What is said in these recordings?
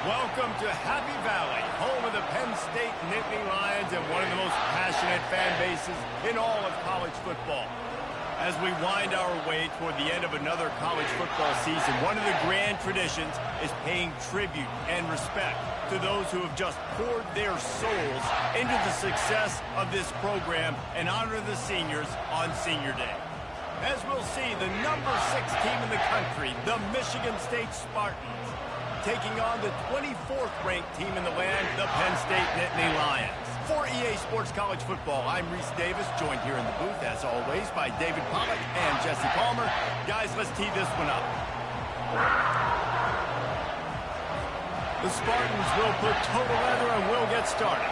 Welcome to Happy Valley, home of the Penn State Nittany Lions and one of the most passionate fan bases in all of college football. As we wind our way toward the end of another college football season, one of the grand traditions is paying tribute and respect to those who have just poured their souls into the success of this program and honor the seniors on Senior Day. As we'll see, the number 6 team in the country, the Michigan State Spartans, taking on the 24th ranked team in the land, the Penn State Nittany Lions. For EA Sports College Football, I'm Reese Davis, joined here in the booth, as always, by David Pollack and Jesse Palmer. Guys, let's tee this one up. The Spartans will put total leather and we'll get started.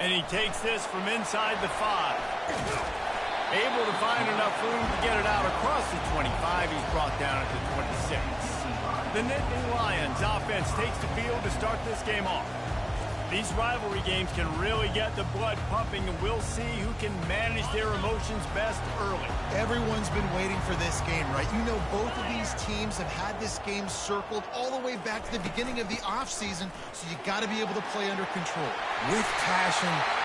And he takes this from inside the 5. Able to find enough room to get it out across the 25. He's brought down at the 26. The Nittany Lions offense takes the field to start this game off. These rivalry games can really get the blood pumping, and we'll see who can manage their emotions best early. Everyone's been waiting for this game, right? You know, both of these teams have had this game circled all the way back to the beginning of the offseason, so you got to be able to play under control. With passion.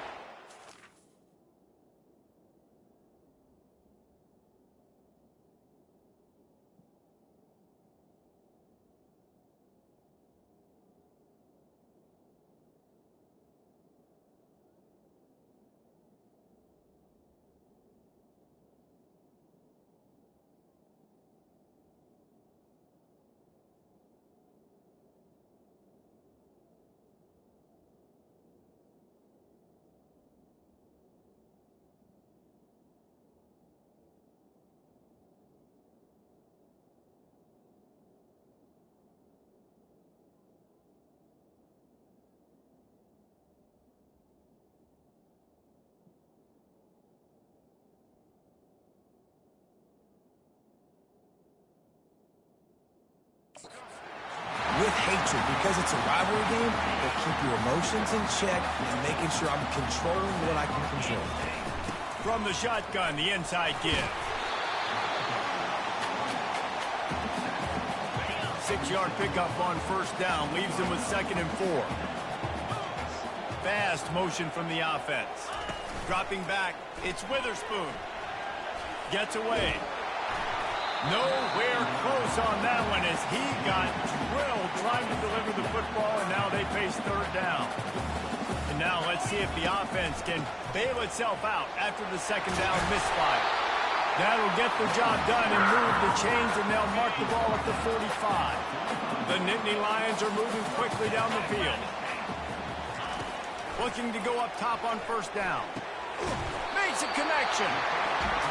With hatred, because it's a rivalry game, they'll keep your emotions in check and making sure I'm controlling what I can control. From the shotgun, the inside give. 6-yard pickup on first down, leaves him with 2nd and 4. Fast motion from the offense. Dropping back, it's Witherspoon. Gets away. Nowhere close on that one as he got drilled trying to deliver the football, and now they face 3rd down. And now let's see if the offense can bail itself out after the 2nd down misfire. That'll get the job done and move the chains, and they'll mark the ball at the 45. The Nittany Lions are moving quickly down the field. Looking to go up top on first down. Makes a connection.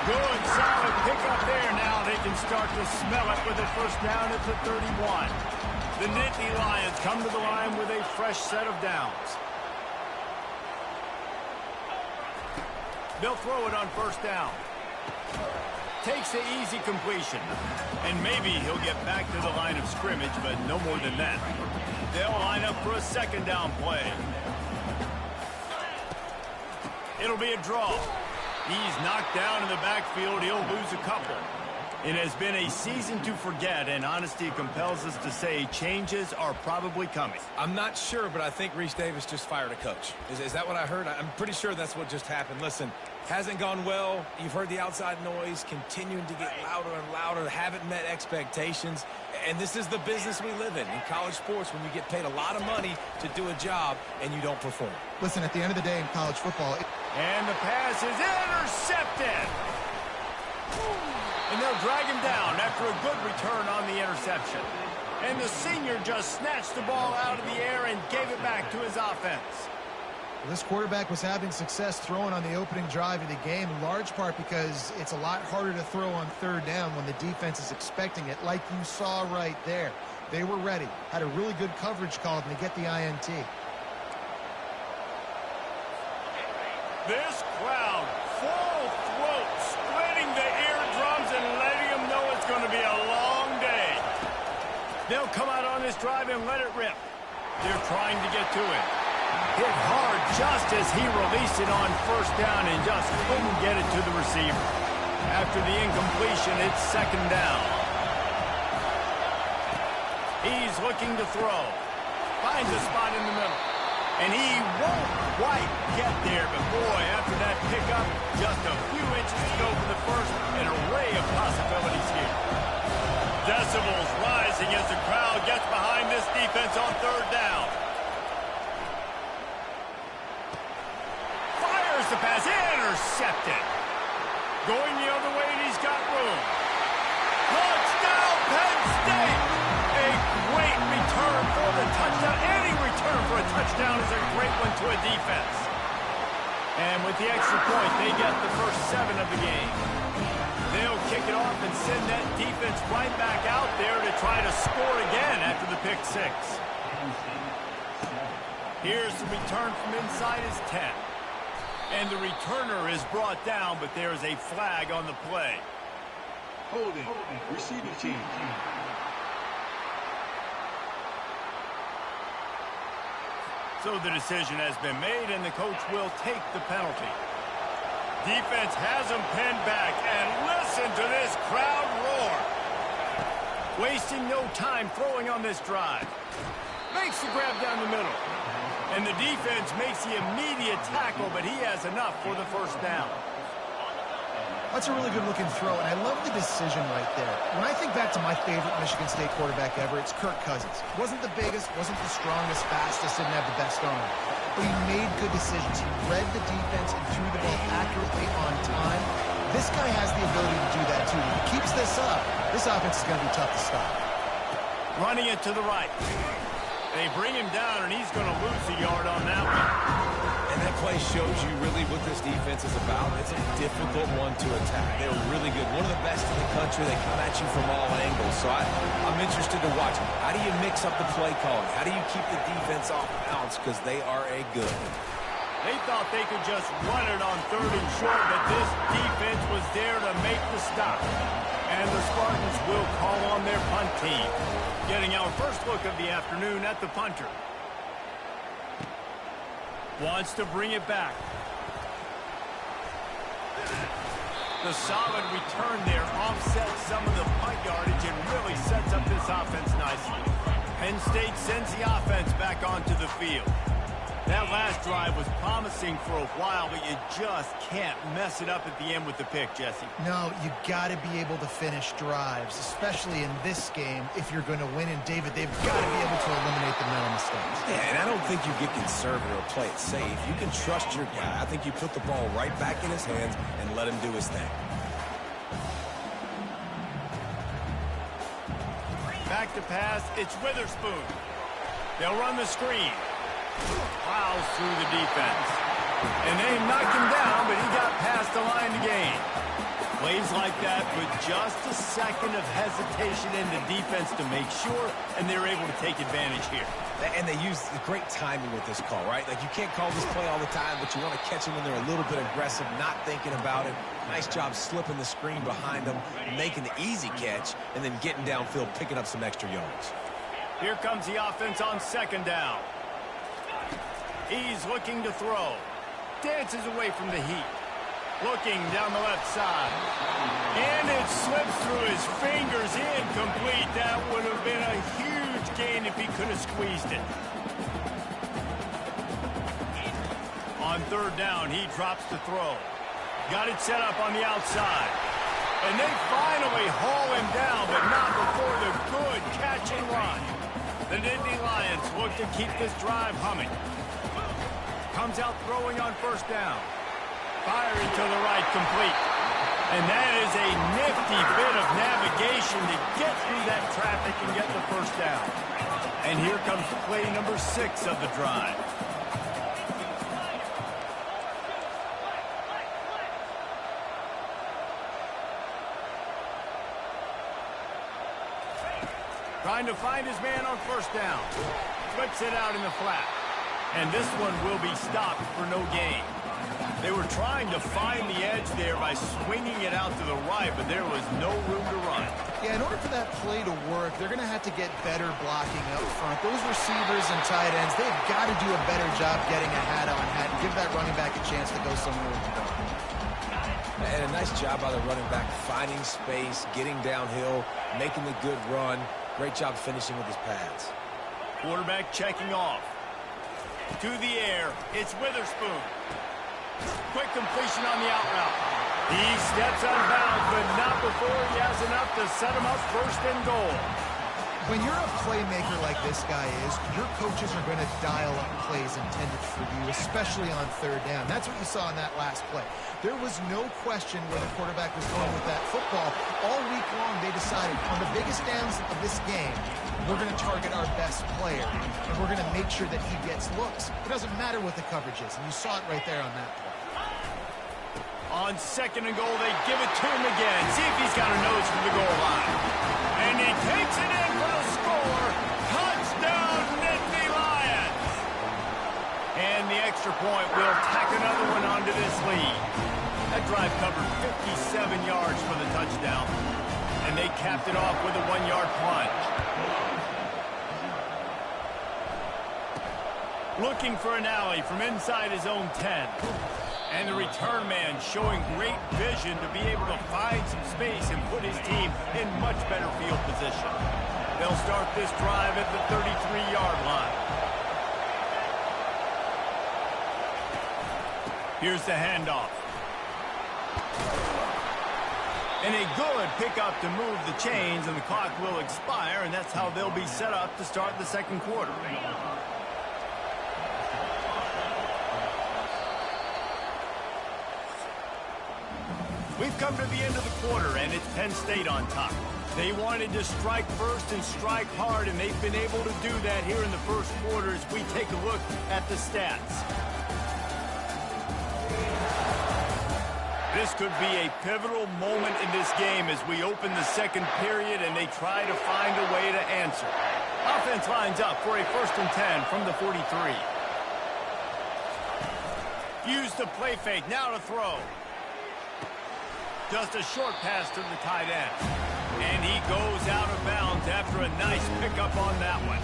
Good, solid pickup there. Now they can start to smell it with a first down at the 31. The Nittany Lions come to the line with a fresh set of downs. They'll throw it on first down. Takes the easy completion. And maybe he'll get back to the line of scrimmage, but no more than that. They'll line up for a 2nd down play. It'll be a draw. He's knocked down in the backfield. He'll lose a couple. It has been a season to forget, and honesty compels us to say changes are probably coming. I'm not sure, but I think Reese Davis just fired a coach. Is that what I heard? I'm pretty sure that's what just happened. Listen, hasn't gone well. You've heard the outside noise continuing to get louder and louder. Haven't met expectations. And this is the business we live in college sports, when you get paid a lot of money to do a job and you don't perform. Listen, at the end of the day in college football... And the pass is intercepted. And they'll drag him down after a good return on the interception. And the senior just snatched the ball out of the air and gave it back to his offense. This quarterback was having success throwing on the opening drive of the game, in large part because it's a lot harder to throw on 3rd down when the defense is expecting it, like you saw right there. They were ready, had a really good coverage call to get the INT. This crowd, full throat, splitting the eardrums and letting them know it's going to be a long day. They'll come out on this drive and let it rip. They're trying to get to it. Hit hard just as he released it on first down and just couldn't get it to the receiver. After the incompletion, it's 2nd down. He's looking to throw. Finds a spot in the middle. And he won't quite get there, but boy, after that pickup, just a few inches to go for the first, an array of possibilities here. Decibels rising as the crowd gets behind this defense on third down. Fires the pass, intercepted. Going the other way, and he's got room. Touchdown, Penn State! A great return for the touchdown. Any return for a touchdown is a great one to a defense. And with the extra point, they get the first 7 of the game. They'll kick it off and send that defense right back out there to try to score again after the pick 6. Here's the return from inside his 10. And the returner is brought down, but there is a flag on the play. Holding. Receiving team. So the decision has been made, and the coach will take the penalty. Defense has him pinned back, and listen to this crowd roar. Wasting no time throwing on this drive. Makes the grab down the middle. And the defense makes the immediate tackle, but he has enough for the first down. That's a really good-looking throw, and I love the decision right there. When I think back to my favorite Michigan State quarterback ever, it's Kirk Cousins. Wasn't the biggest, wasn't the strongest, fastest, didn't have the best arm. But he made good decisions. He read the defense and threw the ball accurately on time. This guy has the ability to do that, too. If he keeps this up, this offense is going to be tough to stop. Running it to the right. They bring him down, and he's going to lose a yard on that one. And that play shows you really what this defense is about. It's a difficult one to attack. They're really good. One of the best in the country. They come at you from all angles. So I'm interested to watch. How do you mix up the play calling? How do you keep the defense off balance? Because they are a good. They thought they could just run it on 3rd and short, but this defense was there to make the stop. And the Spartans will call on their punt team. Getting our first look of the afternoon at the punter. Wants to bring it back. The solid return there offsets some of the punt yardage and really sets up this offense nicely. Penn State sends the offense back onto the field. That last drive was promising for a while, but you just can't mess it up at the end with the pick, Jesse. No, you got to be able to finish drives, especially in this game if you're going to win. And, David, they've got to be able to eliminate the mental mistakes. Yeah, and I don't think you get conservative or play it safe. You can trust your guy. I think you put the ball right back in his hands and let him do his thing. Back to pass, it's Witherspoon. They'll run the screen. Plows through the defense. And they knocked him down, but he got past the line to gain. Plays like that with just a second of hesitation in the defense to make sure, and they're able to take advantage here. And they use great timing with this call, right? Like, you can't call this play all the time, but you want to catch them when they're a little bit aggressive, not thinking about it. Nice job slipping the screen behind them, making the easy catch, and then getting downfield, picking up some extra yards. Here comes the offense on 2nd down. He's looking to throw. Dances away from the heat. Looking down the left side. And it slips through his fingers, incomplete. That would have been a huge gain if he could have squeezed it. On 3rd down, he drops the throw. Got it set up on the outside. And they finally haul him down, but not before the good catch and run. The Nittany Lions look to keep this drive humming. Comes out throwing on 1st down. Firing to the right, complete. And that is a nifty bit of navigation to get through that traffic and get the 1st down. And here comes play number 6 of the drive. Trying to find his man on 1st down. Flips it out in the flat. And this one will be stopped for no gain. They were trying to find the edge there by swinging it out to the right, but there was no room to run. Yeah, in order for that play to work, they're going to have to get better blocking up front. Those receivers and tight ends, they've got to do a better job getting a hat-on-hat and give that running back a chance to go somewhere with the ball. And a nice job by the running back, finding space, getting downhill, making the good run. Great job finishing with his pads. Quarterback checking off. To the air, it's Witherspoon. Quick completion on the out route. He steps out of bounds, but not before he has enough to set him up first and goal. When you're a playmaker like this guy is, your coaches are going to dial up plays intended for you, especially on third down. That's what you saw in that last play. There was no question where the quarterback was going with that football. All week long, they decided on the biggest downs of this game, we're going to target our best player, and we're going to make sure that he gets looks. It doesn't matter what the coverage is, and you saw it right there on that play. On second and goal, they give it to him again. See if he's got a nose from the goal line. And he takes it in for the score. Touchdown, Nittany Lions. And the extra point will tack another one onto this lead. That drive covered 57 yards for the touchdown. And they capped it off with a 1-yard plunge. Looking for an alley from inside his own 10. And the return man showing great vision to be able to find some space and put his team in much better field position. They'll start this drive at the 33-yard line. Here's the handoff. And a good pickup to move the chains, and the clock will expire, and that's how they'll be set up to start the second quarter. We've come to the end of the quarter, and it's Penn State on top. They wanted to strike first and strike hard, and they've been able to do that here in the first quarter as we take a look at the stats. This could be a pivotal moment in this game as we open the second period and they try to find a way to answer. Offense lines up for a 1st and 10 from the 43. Use the play fake, now to throw. Just a short pass to the tight end. And he goes out of bounds after a nice pickup on that one.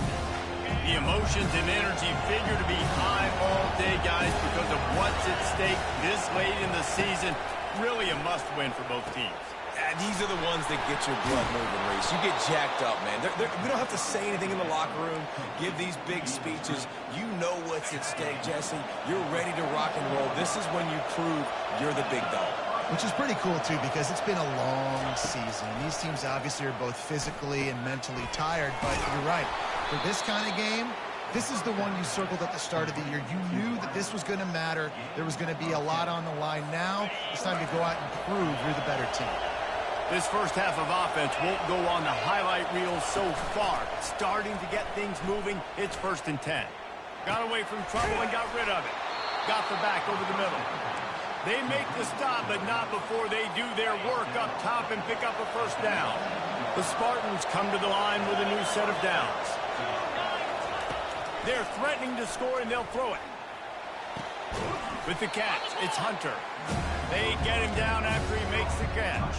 The emotions and energy figure to be high all day, guys, because of what's at stake this late in the season. Really a must-win for both teams. These are the ones that get your blood moving, Reese. You get jacked up, man. We don't have to say anything in the locker room, give these big speeches. You know what's at stake, Jesse. You're ready to rock and roll. This is when you prove you're the big dog. Which is pretty cool, too, because it's been a long season. These teams obviously are both physically and mentally tired, but you're right. For this kind of game, this is the one you circled at the start of the year. You knew that this was going to matter. There was going to be a lot on the line. Now it's time to go out and prove you're the better team. This first half of offense won't go on the highlight reel so far. Starting to get things moving, it's 1st and 10. Got away from trouble and got rid of it. Got the back over the middle. They make the stop, but not before they do their work up top and pick up a 1st down. The Spartans come to the line with a new set of downs. They're threatening to score, and they'll throw it. With the catch, it's Hunter. They get him down after he makes the catch.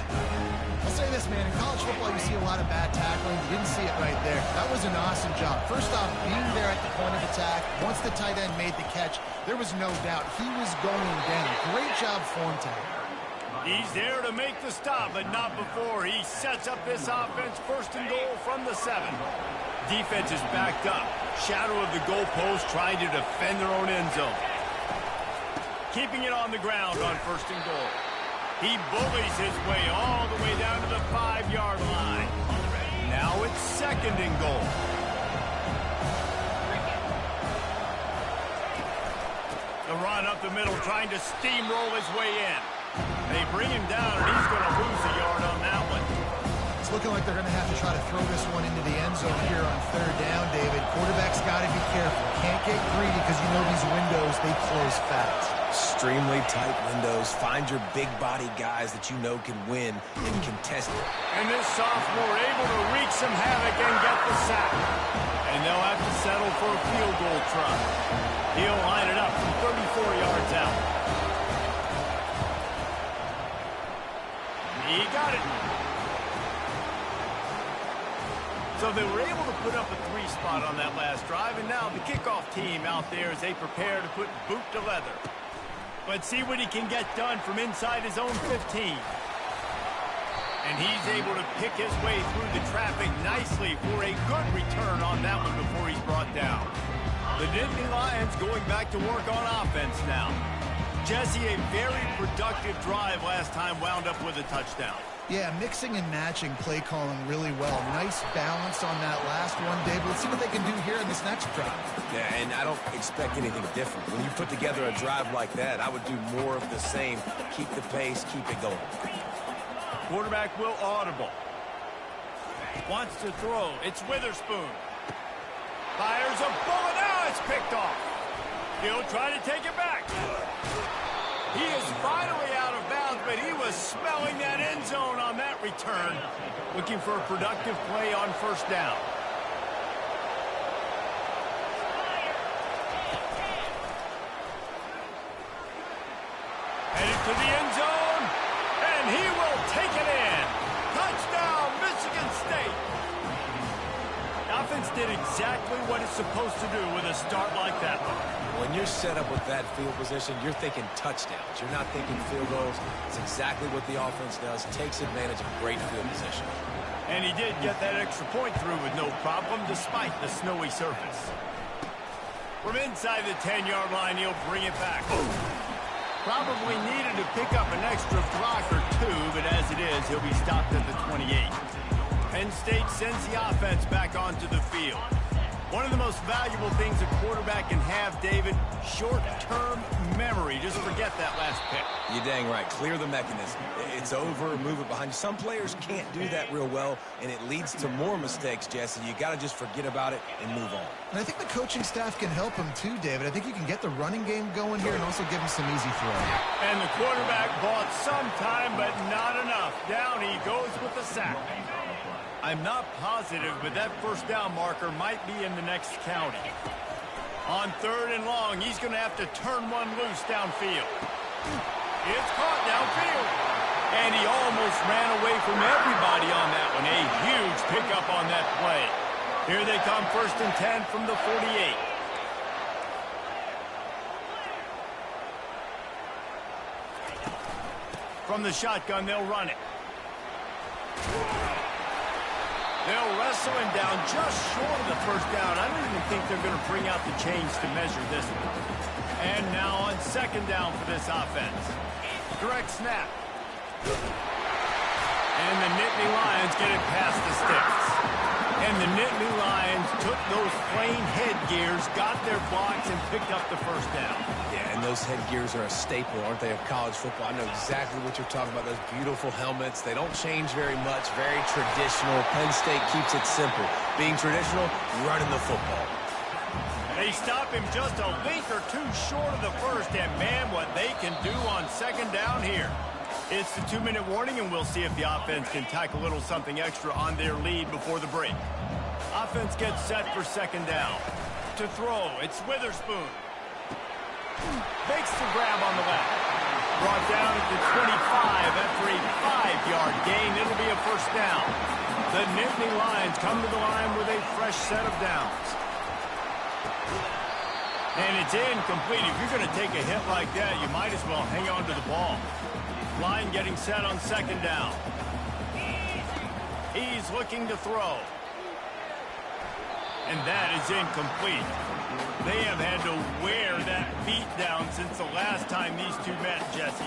I'll say this, man. In college football, you see a lot of bad tackling. You didn't see it right there. That was an awesome job. First off, being there at the point of attack. Once the tight end made the catch, there was no doubt he was going down. Great job for him today. He's there to make the stop, but not before. He sets up this offense 1st and goal from the 7. Defense is backed up. Shadow of the goalpost trying to defend their own end zone. Keeping it on the ground on 1st and goal. He bullies his way all the way down to the 5-yard line. Now it's 2nd and goal. The run up the middle trying to steamroll his way in. They bring him down, and he's going to lose a yard on that one. It's looking like they're going to have to try to throw this one into the end zone here on 3rd down, David. Quarterback's got to be careful. Can't get greedy because you know these windows, they close fast. Extremely tight windows. Find your big body guys that you know can win and contest it. And this sophomore able to wreak some havoc and get the sack. And they'll have to settle for a field goal try. He'll line it up from 34 yards out. He got it. So they were able to put up a 3 spot on that last drive, and now the kickoff team out there as they prepare to put boot to leather. But see what he can get done from inside his own 15. And he's able to pick his way through the traffic nicely for a good return on that one before he's brought down. The Nittany Lions going back to work on offense now. Jesse, a very productive drive last time wound up with a touchdown. Yeah, mixing and matching play calling really well. Nice balance on that last one, Dave. Let's see what they can do here in this next drive. Yeah, and I don't expect anything different. When you put together a drive like that, I would do more of the same. Keep the pace, keep it going. Quarterback will audible. Wants to throw. It's Witherspoon. Fires a bullet. Now it's picked off. He'll try to take it back. He is finally out of bounds, but he was smelling that end zone on that return. Looking for a productive play on first down. Headed to the end zone, and he will take it in. Touchdown, Michigan State. The offense did exactly what it's supposed to do with a start like that one. When you're set up with that field position, you're thinking touchdowns. You're not thinking field goals. It's exactly what the offense does. Takes advantage of great field position. And he did get that extra point through with no problem despite the snowy surface. From inside the 10-yard line, he'll bring it back. Probably needed to pick up an extra block or two, but as it is, he'll be stopped at the 28. Penn State sends the offense back onto the field. One of the most valuable things a quarterback can have, David, short-term memory. Just forget that last pick. You're dang right. Clear the mechanism. It's over, move it behind you. Some players can't do that real well, and it leads to more mistakes, Jesse. You got to just forget about it and move on. And I think the coaching staff can help him too, David. I think you can get the running game going here and also give him some easy throws. And the quarterback bought some time, but not enough. Down he goes with the sack. I'm not positive, but that first down marker might be in the next county. On third and long, he's going to have to turn one loose downfield. It's caught downfield. And he almost ran away from everybody on that one. A huge pickup on that play. Here they come, 1st and 10 from the 48. From the shotgun, they'll run it. They'll wrestle him down just short of the first down. I don't even think they're going to bring out the chains to measure this one. And now on 2nd down for this offense. Direct snap. And the Nittany Lions get it past the sticks. And the Nittany Lions took those plain headgears, got their blocks, and picked up the first down. Yeah, and those headgears are a staple, aren't they, of college football? I know exactly what you're talking about, those beautiful helmets. They don't change very much, very traditional. Penn State keeps it simple. Being traditional, running the football. They stop him just a link or two short of the first, and man, what they can do on 2nd down here. It's the 2-minute warning, and we'll see if the offense can tack a little something extra on their lead before the break. Offense gets set for 2nd down. To throw, it's Witherspoon. Makes the grab on the left. Brought down at the 25 after a 5-yard gain. It'll be a first down. The Nittany Lions come to the line with a fresh set of downs. And it's incomplete. If you're going to take a hit like that, you might as well hang on to the ball. Line getting set on 2nd down. He's looking to throw. And that is incomplete. They have had to wear that beat down since the last time these two met, Jesse.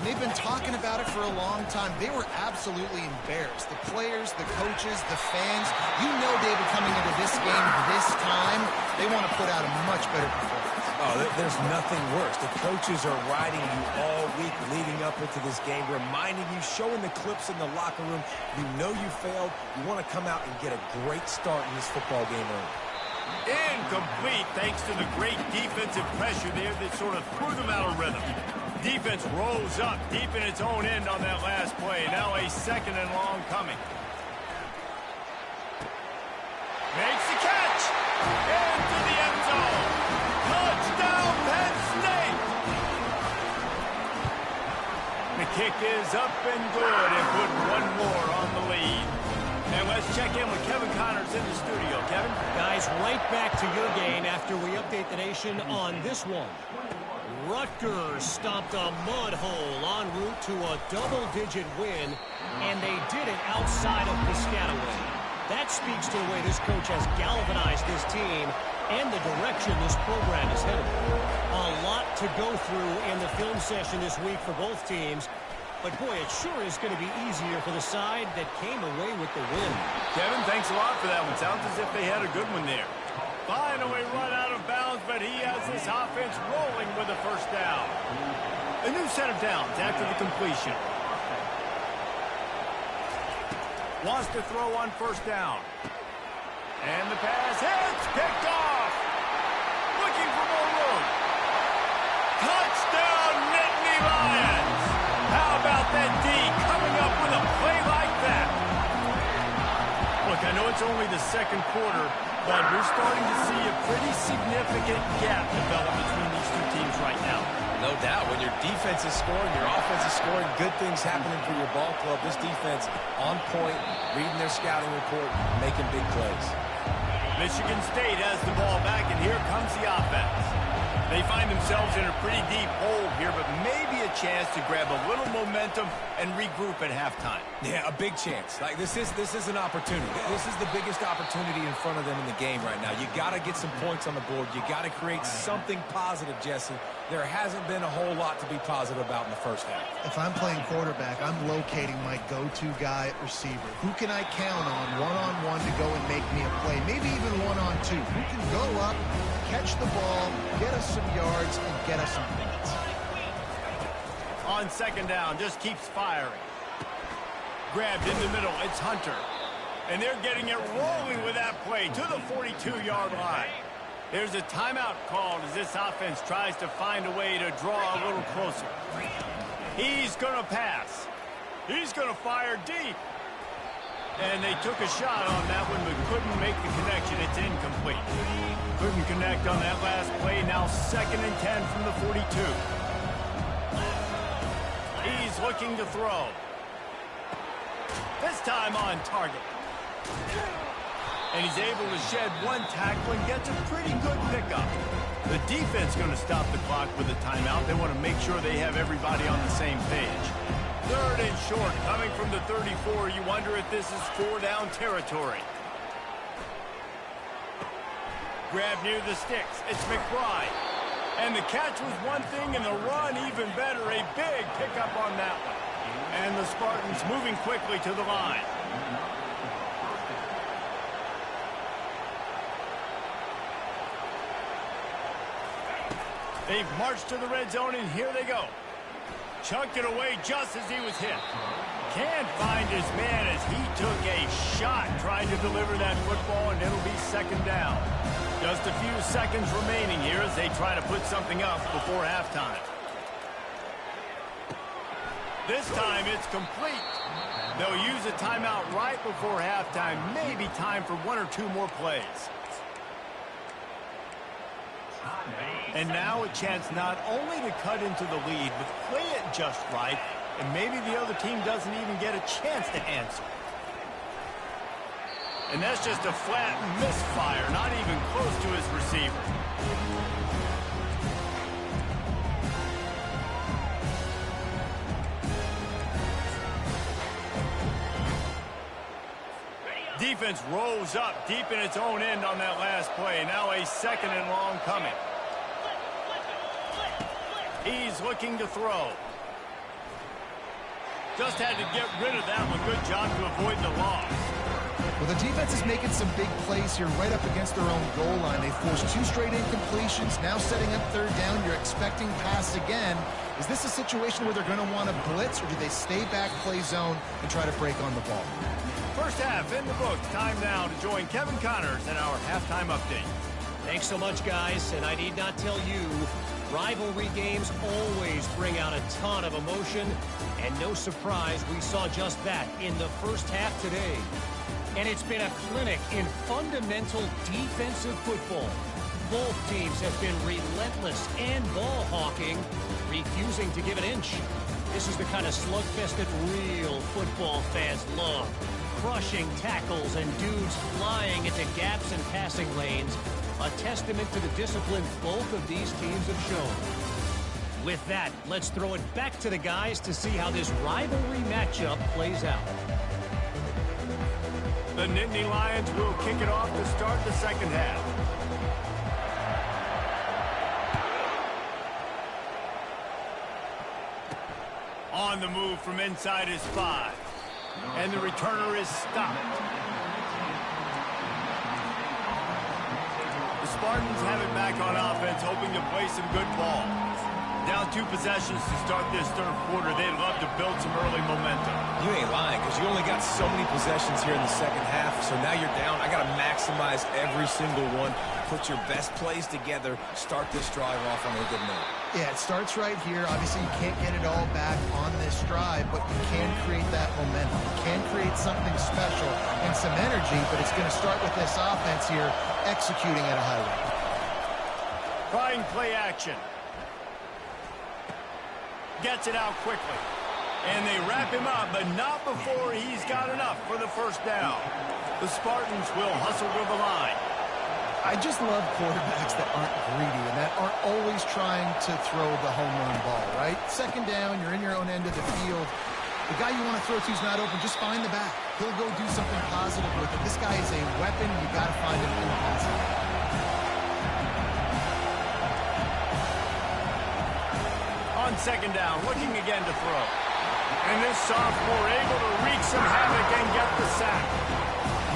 They've been talking about it for a long time. They were absolutely embarrassed. The players, the coaches, the fans. You know, David, coming into this game this time, they want to put out a much better performance. Oh, there's nothing worse. The coaches are riding you all week leading up into this game, reminding you, showing the clips in the locker room. You know you failed. You want to come out and get a great start in this football game early. Incomplete thanks to the great defensive pressure there that sort of threw them out of rhythm. Defense rose up deep in its own end on that last play. Now a 2nd and long coming. Makes the catch. Into the end zone. Touchdown, Penn State. The kick is up and good and put one more on the lead. And let's check in with Kevin Connors in the studio. Kevin? Guys, right back to your game after we update the nation on this one. Rutgers stomped a mud hole en route to a double-digit win and they did it outside of Piscataway. That speaks to the way this coach has galvanized this team and the direction this program is headed. A lot to go through in the film session this week for both teams. But, boy, it sure is going to be easier for the side that came away with the win. Kevin, thanks a lot for that one. Sounds as if they had a good one there. Finally run out of bounds, but he has this offense rolling with a first down. A new set of downs after the completion. Wants to throw on first down. And the pass hits, picked off. Looking for more room. Touchdown, Nittany Lions. How about that D coming up with a play like that? Look, I know it's only the second quarter, but we're starting to see a pretty significant gap develop between these two teams right now. No doubt. When your defense is scoring, your offense is scoring, good things happening for your ball club. This defense on point, reading their scouting report, making big plays. Michigan State has the ball back, and here comes the offense. They find themselves in a pretty deep hole here, but maybe a chance to grab a little momentum and regroup at halftime. Yeah, a big chance. Like this is an opportunity. This is the biggest opportunity in front of them in the game right now. You got to get some points on the board. You got to create something positive, Jesse. There hasn't been a whole lot to be positive about in the first half. If I'm playing quarterback, I'm locating my go-to guy at receiver. Who can I count on one-on-one to go and make me a play? Maybe even one-on-two. Who can go up, catch the ball, get us some yards, and get us some points? On second down, just keeps firing. Grabbed in the middle, it's Hunter. And they're getting it rolling with that play to the 42-yard line. There's a timeout called as this offense tries to find a way to draw a little closer. He's going to pass. He's going to fire deep. And they took a shot on that one but couldn't make the connection. It's incomplete. Couldn't connect on that last play. Now 2nd and 10 from the 42. He's looking to throw. This time on target. And he's able to shed one tackle and gets a pretty good pickup. The defense going to stop the clock with a timeout. They want to make sure they have everybody on the same page. 3rd and short, coming from the 34. You wonder if this is 4-down territory. Grab near the sticks. It's McBride. And the catch was one thing, and the run even better. A big pickup on that one. And the Spartans moving quickly to the line. They've marched to the red zone, and here they go. Chucked it away just as he was hit. Can't find his man as he took a shot trying to deliver that football, and it'll be 2nd down. Just a few seconds remaining here as they try to put something up before halftime. This time it's complete. They'll use a timeout right before halftime. Maybe time for 1 or 2 more plays. And now a chance not only to cut into the lead, but play it just right, and maybe the other team doesn't even get a chance to answer. And that's just a flat misfire, not even close to his receiver. Defense rolls up deep in its own end on that last play. Now a 2nd and long coming. He's looking to throw. Just had to get rid of that one. Good job to avoid the loss. Well, the defense is making some big plays here right up against their own goal line. They forced 2 straight incompletions. Now setting up 3rd down. You're expecting pass again. Is this a situation where they're going to want to blitz, or do they stay back, play zone, and try to break on the ball? First half in the books. Time now to join Kevin Connors in our halftime update. Thanks so much, guys. And I need not tell you, rivalry games always bring out a ton of emotion. And no surprise, we saw just that in the first half today. And it's been a clinic in fundamental defensive football. Both teams have been relentless and ball hawking, refusing to give an inch. This is the kind of slugfest that real football fans love. Crushing tackles and dudes flying into gaps and passing lanes. A testament to the discipline both of these teams have shown. with that, let's throw it back to the guys to see how this rivalry matchup plays out. The Nittany Lions will kick it off to start the second half. On the move from inside his 5. And the returner is stopped. The Spartans have it back on offense, hoping to play some good ball. Down 2 possessions to start this third quarter. They'd love to build some early momentum. You ain't lying, because you only got so many possessions here in the second half, so now you're down. I got to maximize every single one. Put your best plays together. Start this drive off on a good note. Yeah, it starts right here. Obviously, you can't get it all back on this drive, but you can create that momentum. You can create something special and some energy, but it's going to start with this offense here executing at a high rate. Trying play action. Gets it out quickly. And they wrap him up, but not before he's got enough for the first down. The Spartans will hustle to the line. I just love quarterbacks that aren't greedy and that aren't always trying to throw the home run ball, right? Second down, you're in your own end of the field. The guy you want to throw to is not open. Just find the back. He'll go do something positive with it. This guy is a weapon. You got to find him in passing. On second down, looking again to throw. And this sophomore able to wreak some havoc and get the sack.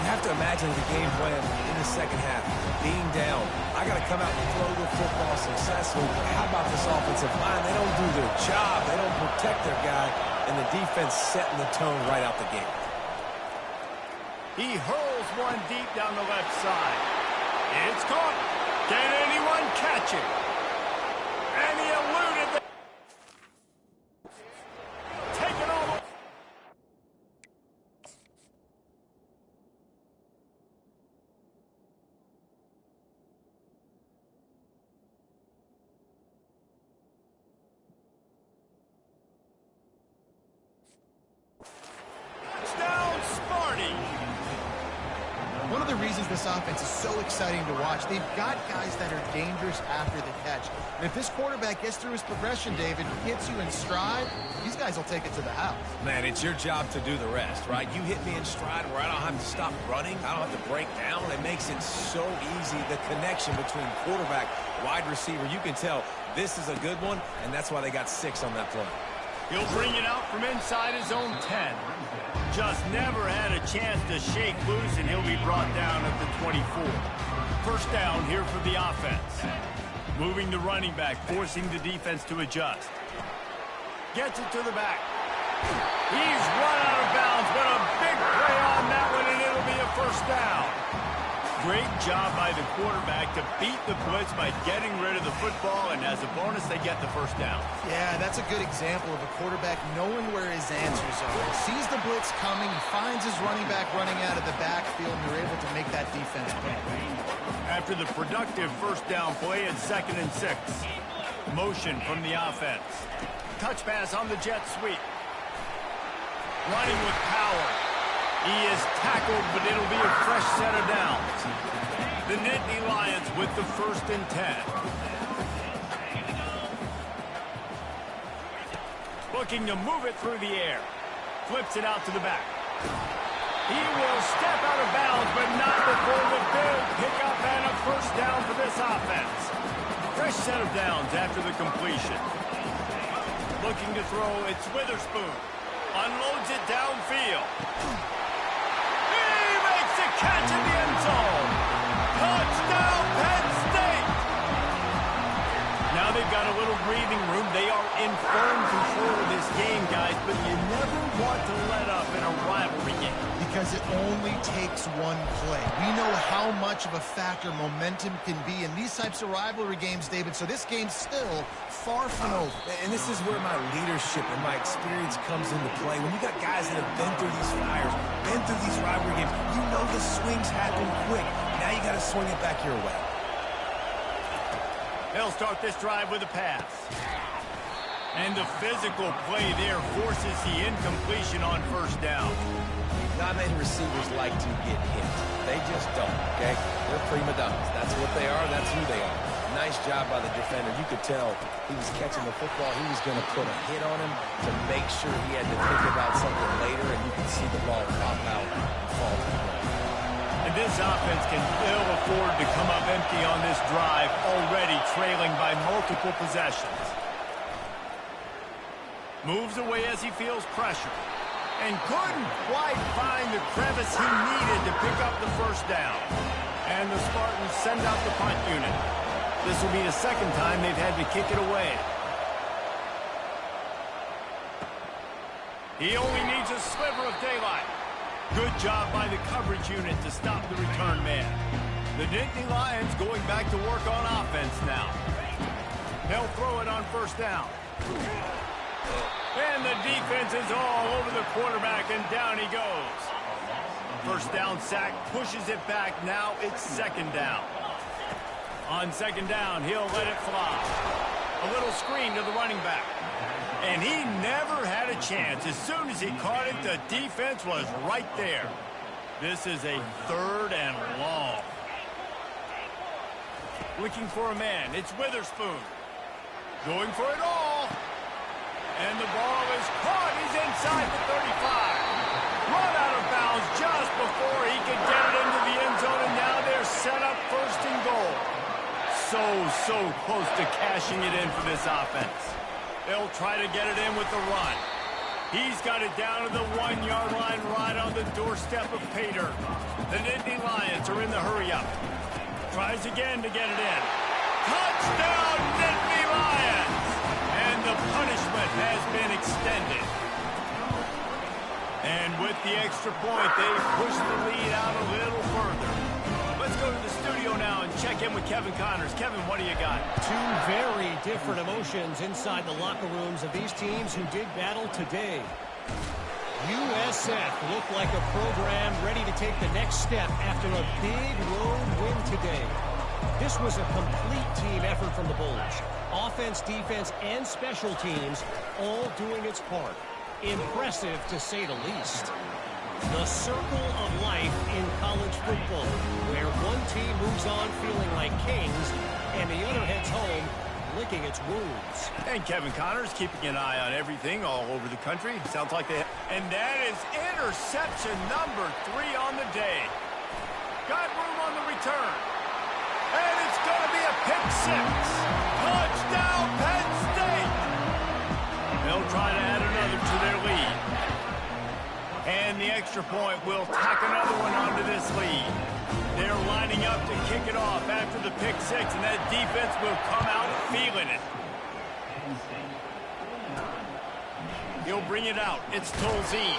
You have to imagine the game plan in the second half. Being down, I got to come out and throw the football successfully. How about this offensive line? They don't do their job. They don't protect their guy, and the defense setting the tone right out the gate. He hurls one deep down the left side. It's caught. Can anyone catch it? And he eluded the... Taken over. Touchdown, Sparty. One of the reasons this offense is so exciting to watch, they've got guys that are dangerous after the catch. And if this quarterback gets through his progression, David, hits you in stride, these guys will take it to the house. Man, it's your job to do the rest, right? You hit me in stride where I don't have to stop running. I don't have to break down. It makes it so easy, the connection between quarterback, wide receiver. You can tell this is a good one, and that's why they got 6 on that play. He'll bring it out from inside his own 10. Just never had a chance to shake loose, and he'll be brought down at the 24. First down here for the offense. Moving the running back, forcing the defense to adjust. Gets it to the back. He's run out of bounds, but a big play on that one, and it'll be a first down. Great job by the quarterback to beat the blitz by getting rid of the football, and as a bonus, they get the first down. Yeah, that's a good example of a quarterback knowing where his answers are. He sees the blitz coming, he finds his running back running out of the backfield, and you're able to make that defense pay. After the productive first down play at 2nd and 6. Motion from the offense. Touch pass on the jet sweep. Running with power. He is tackled, but it'll be a fresh set of downs. The Nittany Lions with the 1st and 10. Looking to move it through the air. Flips it out to the back. He will step out of bounds, but not before the big pickup and a first down for this offense. Fresh set of downs after the completion. Looking to throw, it's Witherspoon. Unloads it downfield. Catch in the end zone. Touchdown, Penn State. Now they've got a little breathing room. They are in firm control of this game, guys, but you never want to let up in a rivalry game. Because it only takes one play. We know how much of a factor momentum can be in these types of rivalry games, David, so this game's still far from over. And this is where my leadership and my experience comes into play. When you got guys that have been through these fires, been through these rivalry games, you know the swings happen quick. Now you got to swing it back your way. They'll start this drive with a pass. And the physical play there forces the incompletion on first down. Not many receivers like to get hit. They just don't, okay? They're prima donnas. That's what they are. That's who they are. Nice job by the defender. You could tell he was catching the football. He was going to put a hit on him to make sure he had to think about something later, and you could see the ball pop out and fall to the ground. And this offense can ill afford to come up empty on this drive, already trailing by multiple possessions. Moves away as he feels pressure. And couldn't quite find the crevice he needed to pick up the first down. And the Spartans send out the punt unit. This will be the second time they've had to kick it away. He only needs a sliver of daylight. Good job by the coverage unit to stop the return man. The Nittany Lions going back to work on offense now. They'll throw it on first down. And the defense is all over the quarterback, and down he goes. First down sack, pushes it back. Now it's second down. On second down, he'll let it fly. A little screen to the running back. And he never had a chance. As soon as he caught it, the defense was right there. This is a third and long. Looking for a man. It's Witherspoon. Going for it all. And the ball is caught. He's inside the 35. Run out of bounds just before he could get it into the end zone. And now they're set up first and goal. So close to cashing it in for this offense. They'll try to get it in with the run. He's got it down to the 1-yard line right on the doorstep of Pater. The Nittany Lions are in the hurry-up. Tries again to get it in. Touchdown, Nittany Lions! And the punishment has been extended. And with the extra point, they push the lead out a little further. Let's go to the studio now and check in with Kevin Connors. Kevin, what do you got? Two very different emotions inside the locker rooms of these teams who did battle today. USF looked like a program ready to take the next step after a big road win today. This was a complete team effort from the Bulls. Offense, defense, and special teams all doing its part. Impressive, to say the least. The circle of life in college football, where one team moves on feeling like kings, and the other heads home licking its wounds. And Kevin Connors keeping an eye on everything all over the country. Sounds like they... And that is interception number 3 on the day. Got room on the return. And it's going to be a pick 6. Touchdown, Penn State! They'll try to add another to their lead. And the extra point will tack another one onto this lead. They're lining up to kick it off after the pick 6, and that defense will come out feeling it. He'll bring it out. It's Tolzien.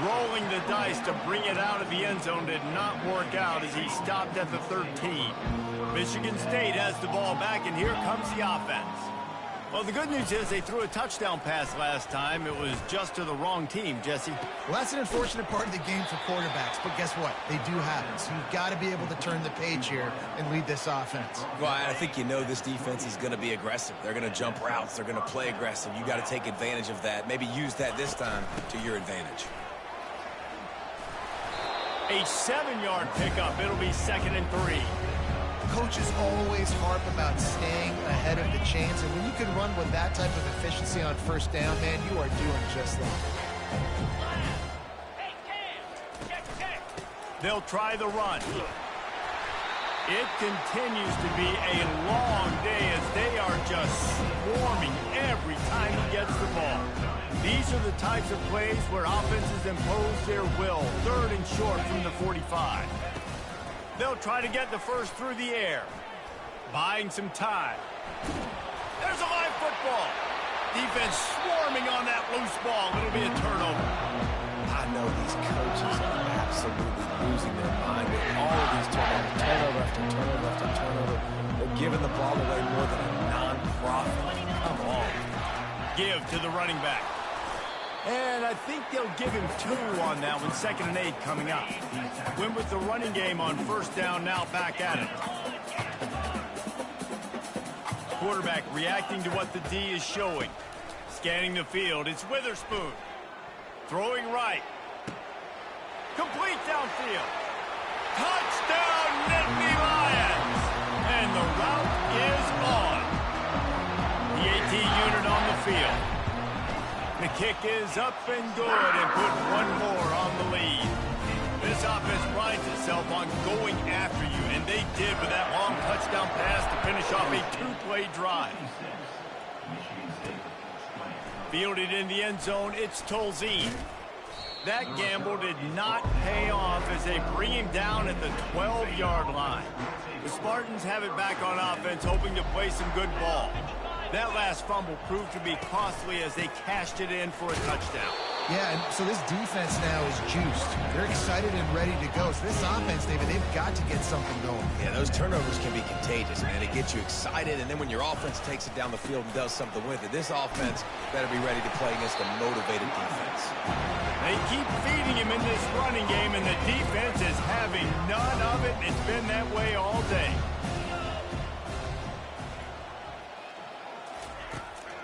Rolling the dice to bring it out of the end zone did not work out as he stopped at the 13. Michigan State has the ball back, and here comes the offense. Well, the good news is they threw a touchdown pass last time. It was just to the wrong team, Jesse. Well, that's an unfortunate part of the game for quarterbacks, but guess what? They do happen. So you've got to be able to turn the page here and lead this offense. Well, I think you know this defense is going to be aggressive. They're going to jump routes. They're going to play aggressive. You got to take advantage of that. Maybe use that this time to your advantage. A 7-yard pickup. It'll be 2nd and 3. Coaches always harp about staying ahead of the chains, and when you can run with that type of efficiency on first down, man, you are doing just that. They'll try the run. It continues to be a long day as they are just swarming every time he gets the ball. These are the types of plays where offenses impose their will. 3rd and short from the 45. They'll try to get the first through the air. Buying some time. There's a live football. Defense swarming on that loose ball. It'll be a turnover. I know these coaches are absolutely losing their mind with all of these turnovers. Turnover after turnover after turnover. They're giving the ball away more than a non-profit. Come on. Give to the running back. And I think they'll give him 2 on that one. 2nd and 8 coming up. Went with the running game on first down, now back at it. Quarterback reacting to what the D is showing. Scanning the field, it's Witherspoon. Throwing right. Complete downfield. Touchdown, Nittany Lions! And the route is kick is up and good and put one more on the lead. This offense prides itself on going after you, and they did with that long touchdown pass to finish off a two-play drive. Fielded in the end zone, it's Tolzien. That gamble did not pay off as they bring him down at the 12-yard line. The Spartans have it back on offense, hoping to play some good ball. That last fumble proved to be costly as they cashed it in for a touchdown. Yeah, and so this defense now is juiced. They're excited and ready to go. So this offense, David, they've got to get something going. Yeah, those turnovers can be contagious, man. It gets you excited, and then when your offense takes it down the field and does something with it, this offense better be ready to play against a motivated defense. They keep feeding him in this running game, and the defense is having none of it. It's been that way all day.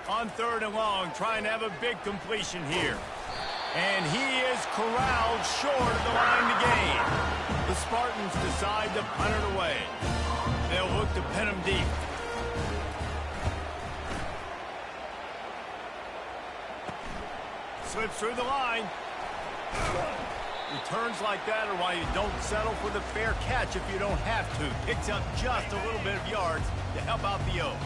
On 3rd and long, trying to have a big completion here. And he is corralled short of the line to gain. The Spartans decide to punt it away. They'll look to pin him deep. Slips through the line. Returns like that are why you don't settle for the fair catch if you don't have to. Picks up just a little bit of yards to help out the O.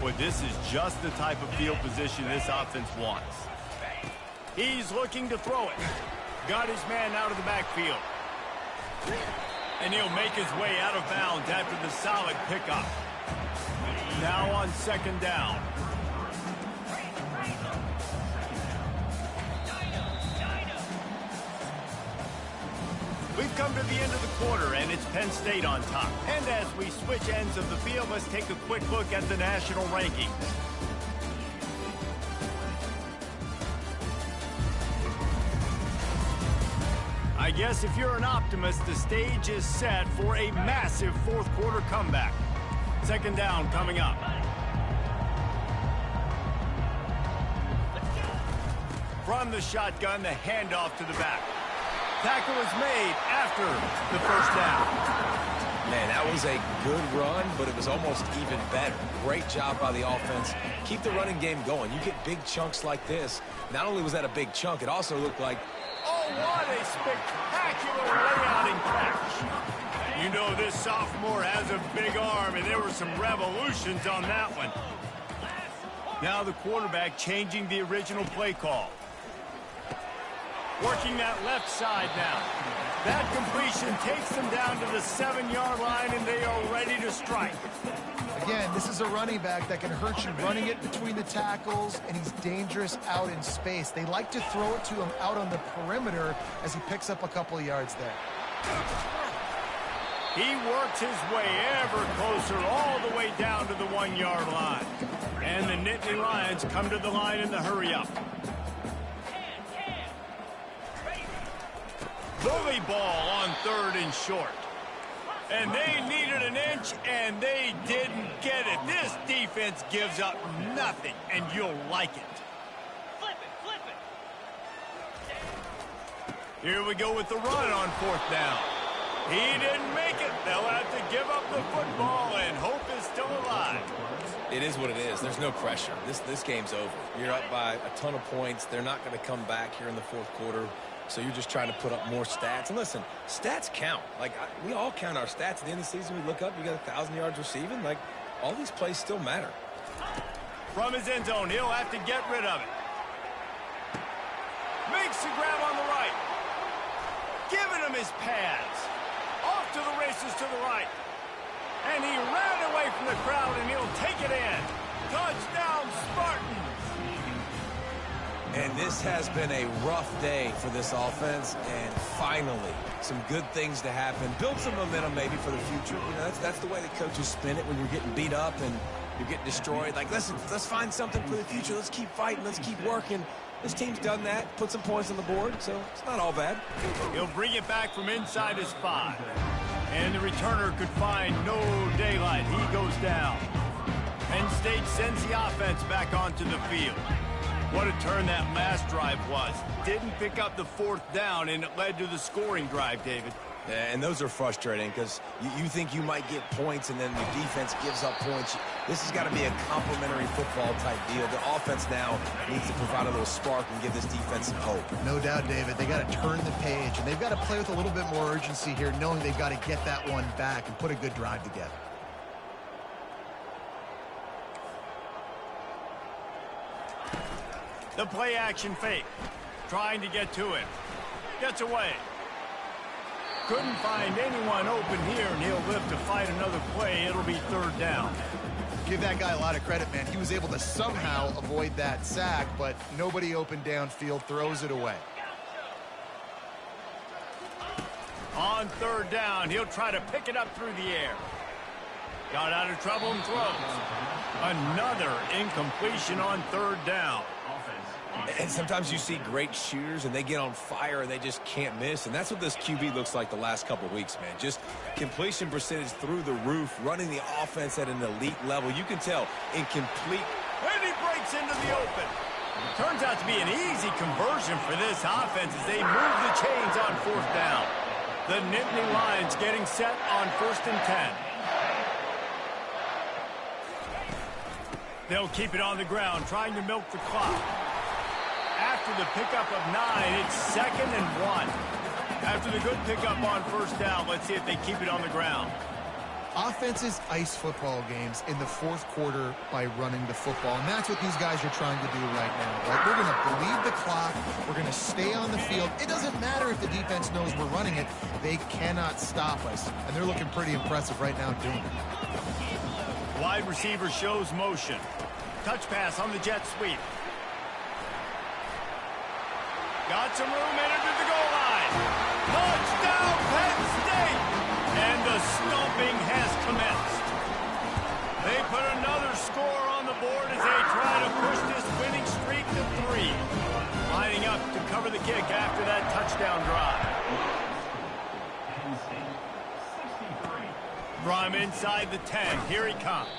Boy, this is just the type of field position this offense wants. He's looking to throw it. Got his man out of the backfield. And he'll make his way out of bounds after the solid pickup. Now on 2nd down. We've come to the end of the quarter, and it's Penn State on top. And as we switch ends of the field, let's take a quick look at the national rankings. I guess if you're an optimist, the stage is set for a massive 4th quarter comeback. 2nd down coming up. From the shotgun, the handoff to the back. Tackle is made after the 1st down. Man, that was a good run, but it was almost even better. Great job by the offense. Keep the running game going. You get big chunks like this. Not only was that a big chunk, it also looked like... Oh, what a spectacular layout and catch. You know this sophomore has a big arm, and there were some revolutions on that one. Now the quarterback changing the original play call. Working that left side now. That completion takes them down to the 7-yard line, and they are ready to strike. Again, this is a running back that can hurt you running it between the tackles, and he's dangerous out in space. They like to throw it to him out on the perimeter as he picks up a couple of yards there. He works his way ever closer all the way down to the 1-yard line. And the Nittany Lions come to the line in the hurry-up. Bully ball on 3rd and short. And they needed an inch, and they didn't get it. This defense gives up nothing, and you'll like it. Flip it. Here we go with the run on 4th down. He didn't make it. They'll have to give up the football, and hope is still alive. It is what it is. There's no pressure. This game's over. You're up by a ton of points. They're not going to come back here in the 4th quarter. So you're just trying to put up more stats. And listen, stats count. Like, we all count our stats. At the end of the season, we look up, you got 1,000 yards receiving. Like, all these plays still matter. From his end zone, he'll have to get rid of it. Makes the grab on the right. Giving him his pads. Off to the races to the right. And he ran away from the crowd, and he'll take it in. Touchdown, Spartans. And this has been a rough day for this offense, and finally, some good things to happen. Build some momentum maybe for the future. You know, that's the way the coaches spin it when you're getting beat up and you're getting destroyed. Like, listen, let's find something for the future. Let's keep fighting. Let's keep working. This team's done that, put some points on the board, so it's not all bad. He'll bring it back from inside his 5. And the returner could find no daylight. He goes down. Penn State sends the offense back onto the field. What a turn that last drive was. Didn't pick up the 4th down, and it led to the scoring drive, David. And those are frustrating because you think you might get points and then your defense gives up points. This has got to be a complementary football type deal. The offense now needs to provide a little spark and give this defense some hope. No doubt, David. They got to turn the page, and they've got to play with a little bit more urgency here, knowing they've got to get that one back and put a good drive together. The play action fake. Trying to get to it. Gets away. Couldn't find anyone open here, and he'll live to fight another play. It'll be third down. Give that guy a lot of credit, man. He was able to somehow avoid that sack, but nobody open downfield, throws it away. On third down, he'll try to pick it up through the air. Got out of trouble and throws. Another incompletion on third down. And sometimes you see great shooters and they get on fire and they just can't miss. And that's what this QB looks like the last couple of weeks, man. Just completion percentage through the roof, running the offense at an elite level. You can tell incomplete. And he breaks into the open. Turns out to be an easy conversion for this offense as they move the chains on fourth down. The Nittany Lions getting set on 1st and 10. They'll keep it on the ground, trying to milk the clock. After the pickup of 9, it's 2nd and 1. After the good pickup on first down, let's see if they keep it on the ground. Offenses ice football games in the fourth quarter by running the football, and that's what these guys are trying to do right now. Right? We're going to bleed the clock. We're going to stay on the field. It doesn't matter if the defense knows we're running it. They cannot stop us, and they're looking pretty impressive right now doing it. Wide receiver shows motion. Touch pass on the jet sweep. Got some room, entered to the goal line. Touchdown, Penn State! And the stomping has commenced. They put another score on the board as they try to push this winning streak to 3. Lining up to cover the kick after that touchdown drive. From inside the 10, here he comes.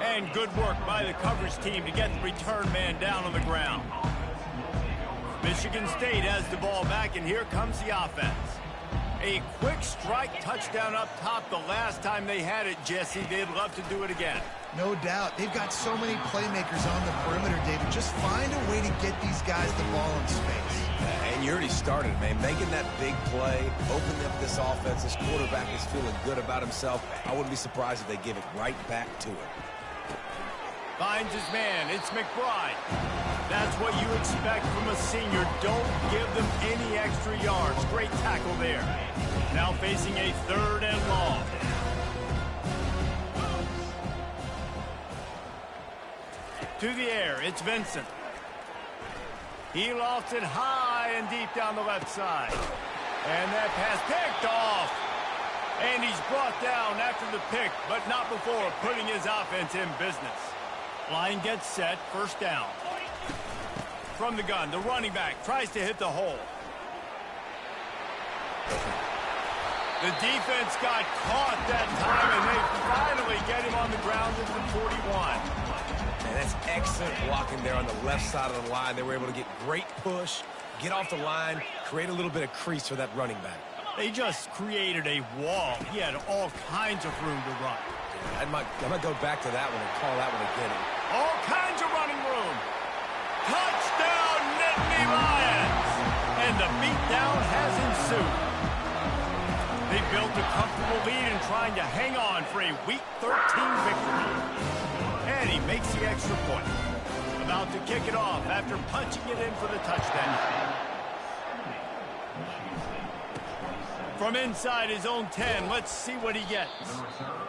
And good work by the coverage team to get the return man down on the ground. Michigan State has the ball back, and here comes the offense. A quick strike touchdown up top the last time they had it, Jesse. They'd love to do it again. No doubt. They've got so many playmakers on the perimeter, David. Just find a way to get these guys the ball in space. And you already started, man. Making that big play, opening up this offense. This quarterback is feeling good about himself. I wouldn't be surprised if they give it right back to him. Finds his man. It's McBride. That's what you expect from a senior. Don't give them any extra yards. Great tackle there. Now facing a 3rd and long. To the air, it's Vincent. He lofts it high and deep down the left side. And that pass picked off. And he's brought down after the pick, but not before putting his offense in business. Line gets set, 1st down. From the gun, the running back tries to hit the hole. The defense got caught that time, and they finally get him on the ground at the 41. And that's excellent blocking there on the left side of the line. They were able to get great push, get off the line, create a little bit of crease for that running back. They just created a wall. He had all kinds of room to run. I'm going to go back to that one and call that one again. All kinds of running room. Touchdown, Nittany Lions! And the beatdown has ensued. They built a comfortable lead and trying to hang on for a Week 13 victory. And he makes the extra point. About to kick it off after punching it in for the touchdown. From inside his own 10, let's see what he gets.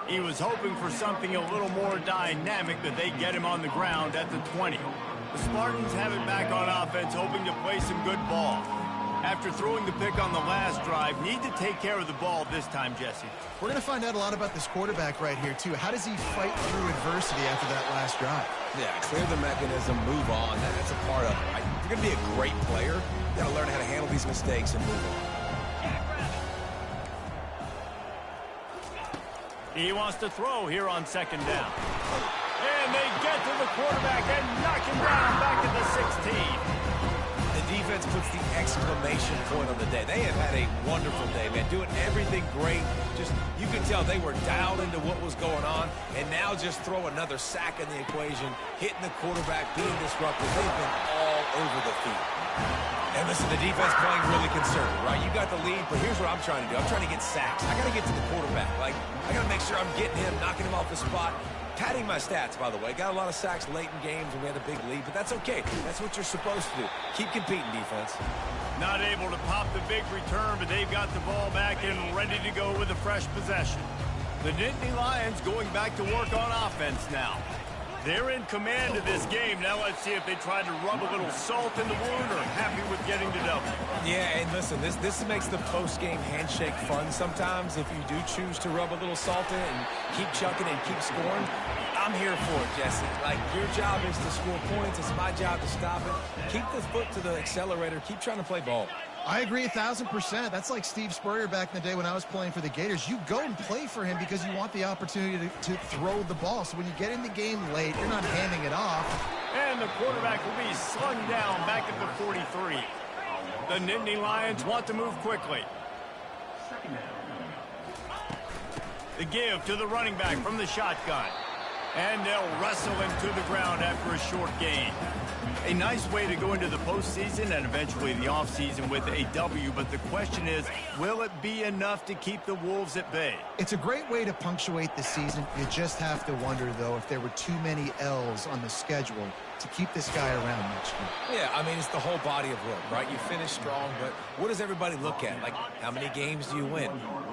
He was hoping for something a little more dynamic, but they get him on the ground at the 20. The Spartans have it back on offense, hoping to play some good ball. After throwing the pick on the last drive, need to take care of the ball this time, Jesse. We're going to find out a lot about this quarterback right here, too. How does he fight through adversity after that last drive? Yeah, clear the mechanism, move on. That's a part of it. Right? If you're going to be a great player, you got to learn how to handle these mistakes and move on. He wants to throw here on 2nd down. And they get to the quarterback and knock him down back at the 16. The defense puts the exclamation point on the day. They have had a wonderful day, man, doing everything great. Just, you can tell they were dialed into what was going on, and now just throw another sack in the equation, hitting the quarterback, being disruptive. They've been all over the field. And listen, the defense playing really conservative, right? You got the lead, but here's what I'm trying to do. I'm trying to get sacks. I got to get to the quarterback. Like, I got to make sure I'm getting him, knocking him off the spot. Padding my stats, by the way. Got a lot of sacks late in games, and we had a big lead, but that's okay. That's what you're supposed to do. Keep competing, defense. Not able to pop the big return, but they've got the ball back and ready to go with a fresh possession. The Nittany Lions going back to work on offense now. They're in command of this game. Now let's see if they try to rub a little salt in the wound or happy with getting the W. Yeah, and listen, this makes the post-game handshake fun sometimes if you do choose to rub a little salt in and keep chucking and keep scoring. I'm here for it, Jesse. Like, your job is to score points. It's my job to stop it. Keep the foot to the accelerator. Keep trying to play ball. I agree 1,000%. That's like Steve Spurrier back in the day when I was playing for the Gators. You go and play for him because you want the opportunity to throw the ball. So when you get in the game late, you're not handing it off. And the quarterback will be slung down back at the 43. The Nittany Lions want to move quickly. The give to the running back from the shotgun. And they'll wrestle him to the ground after a short gain. A nice way to go into the postseason and eventually the offseason with a W, but the question is, will it be enough to keep the Wolves at bay? It's a great way to punctuate the season. You just have to wonder, though, if there were too many L's on the schedule to keep this guy around next year. Yeah, I mean, it's the whole body of work, right? You finish strong, but what does everybody look at? Like, how many games do you win?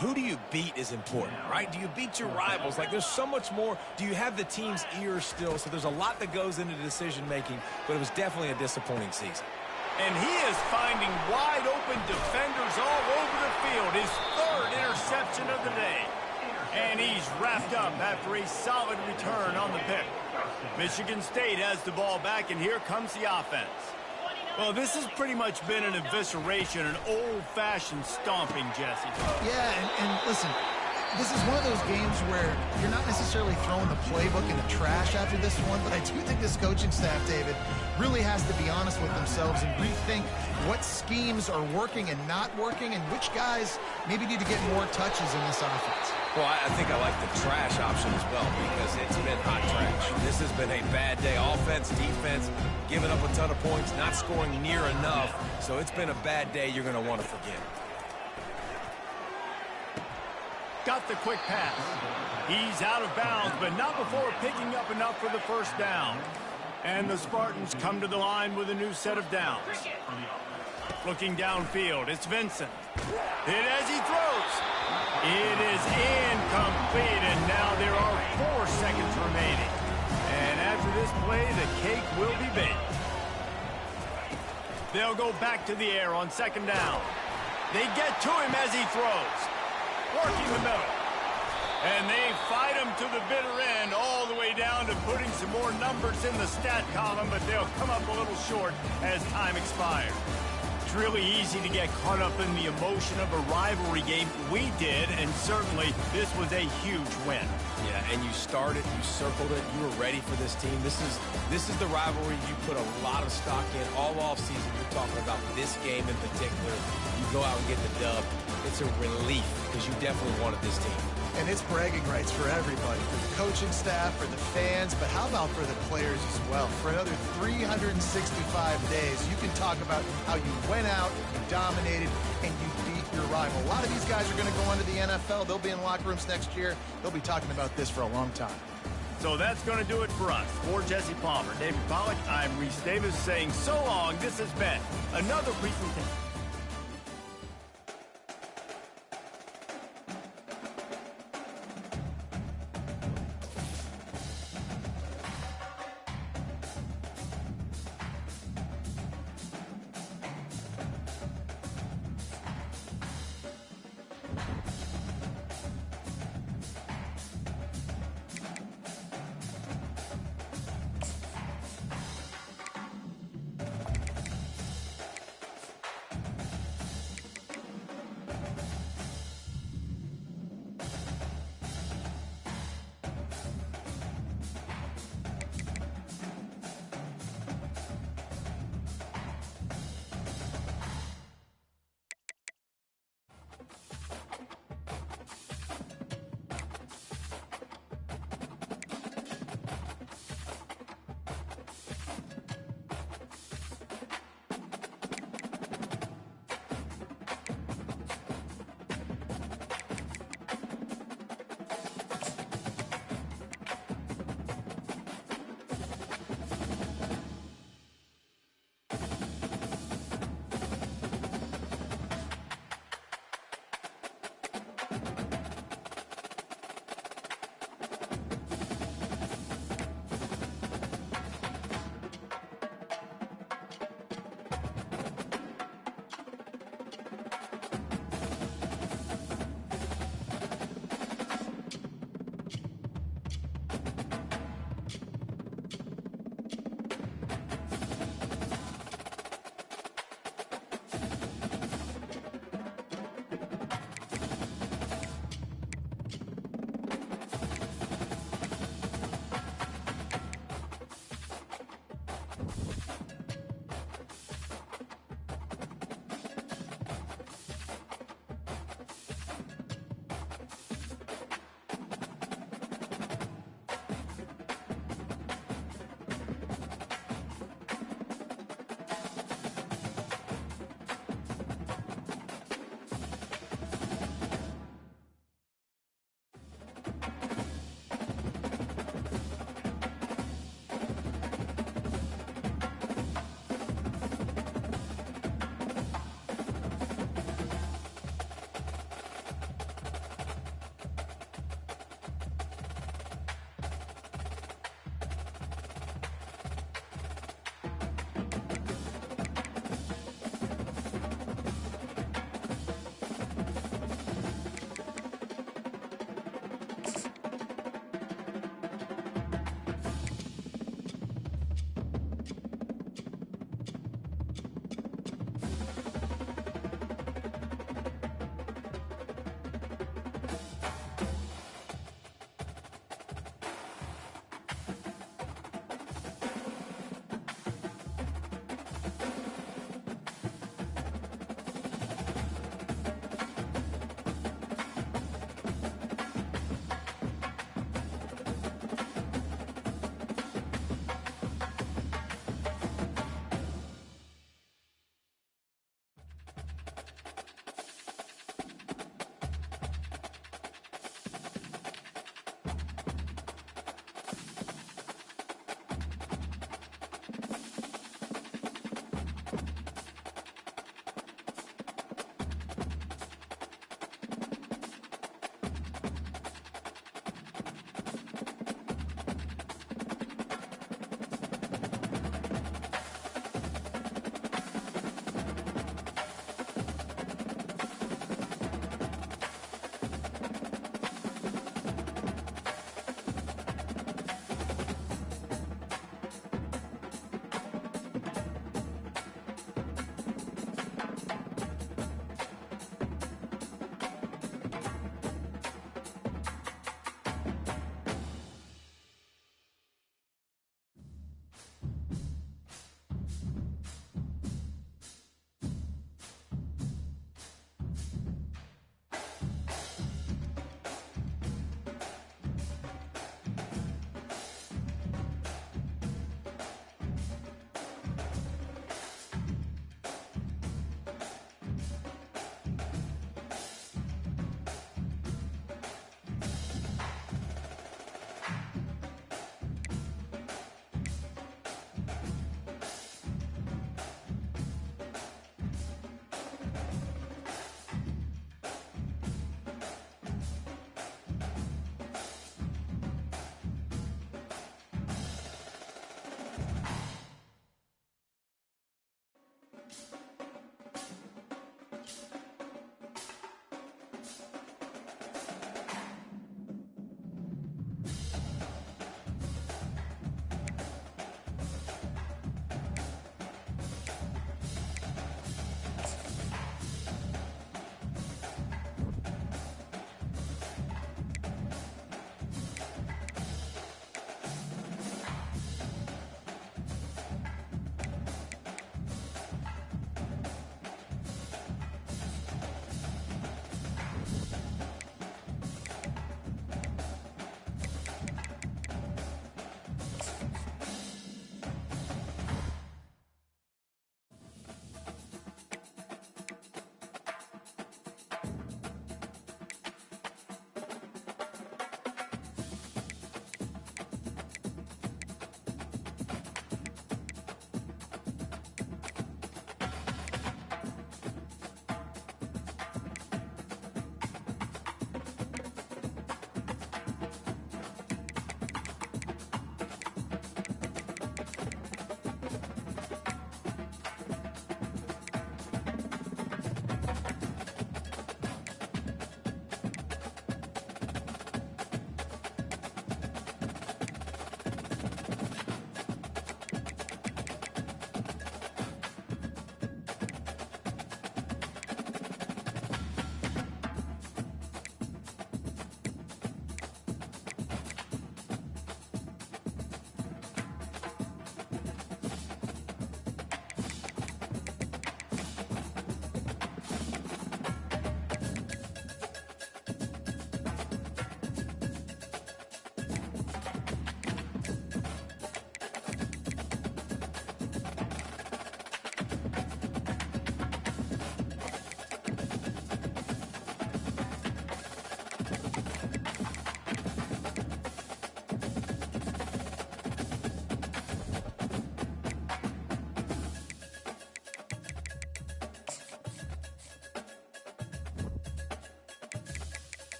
Who do you beat is important, right? Do you beat your rivals? Like, there's so much more. Do you have the team's ears still? So there's a lot that goes into decision-making, but it was definitely a disappointing season. And he is finding wide-open defenders all over the field. His third interception of the day. And he's wrapped up after a solid return on the pick. Michigan State has the ball back, and here comes the offense. Well, this has pretty much been an evisceration, an old-fashioned stomping, Jesse. Yeah, and listen, this is one of those games where you're not necessarily throwing the playbook in the trash after this one, but I do think this coaching staff, David, really has to be honest with themselves and rethink what schemes are working and not working and which guys maybe need to get more touches in this offense. Well, I think I like the trash option as well because it's been hot trash. This has been a bad day. Offense, defense, giving up a ton of points, not scoring near enough. So it's been a bad day you're going to want to forget. Got the quick pass. He's out of bounds, but not before picking up enough for the first down. And the Spartans come to the line with a new set of downs. Looking downfield, it's Vincent. Hit as he throws. It is incomplete, and now there are 4 seconds remaining. And after this play, the cake will be baked. They'll go back to the air on second down. They get to him as he throws. Working the middle. And they fight him to the bitter end, all the way down to putting some more numbers in the stat column, but they'll come up a little short as time expires. It's really easy to get caught up in the emotion of a rivalry game. We did, and certainly this was a huge win. Yeah, and you started, you circled it, you were ready for this team. This is the rivalry you put a lot of stock in all offseason. You're talking about this game in particular. You go out and get the dub. It's a relief because you definitely wanted this team. And it's bragging rights for everybody, for the coaching staff, for the fans, but how about for the players as well? For another 365 days, you can talk about how you went out, you dominated, and you beat your rival. A lot of these guys are going to go on to the NFL. They'll be in locker rooms next year. They'll be talking about this for a long time. So that's going to do it for us. For Jesse Palmer, David Pollack, I'm Reese Davis saying so long. This has been another presentation.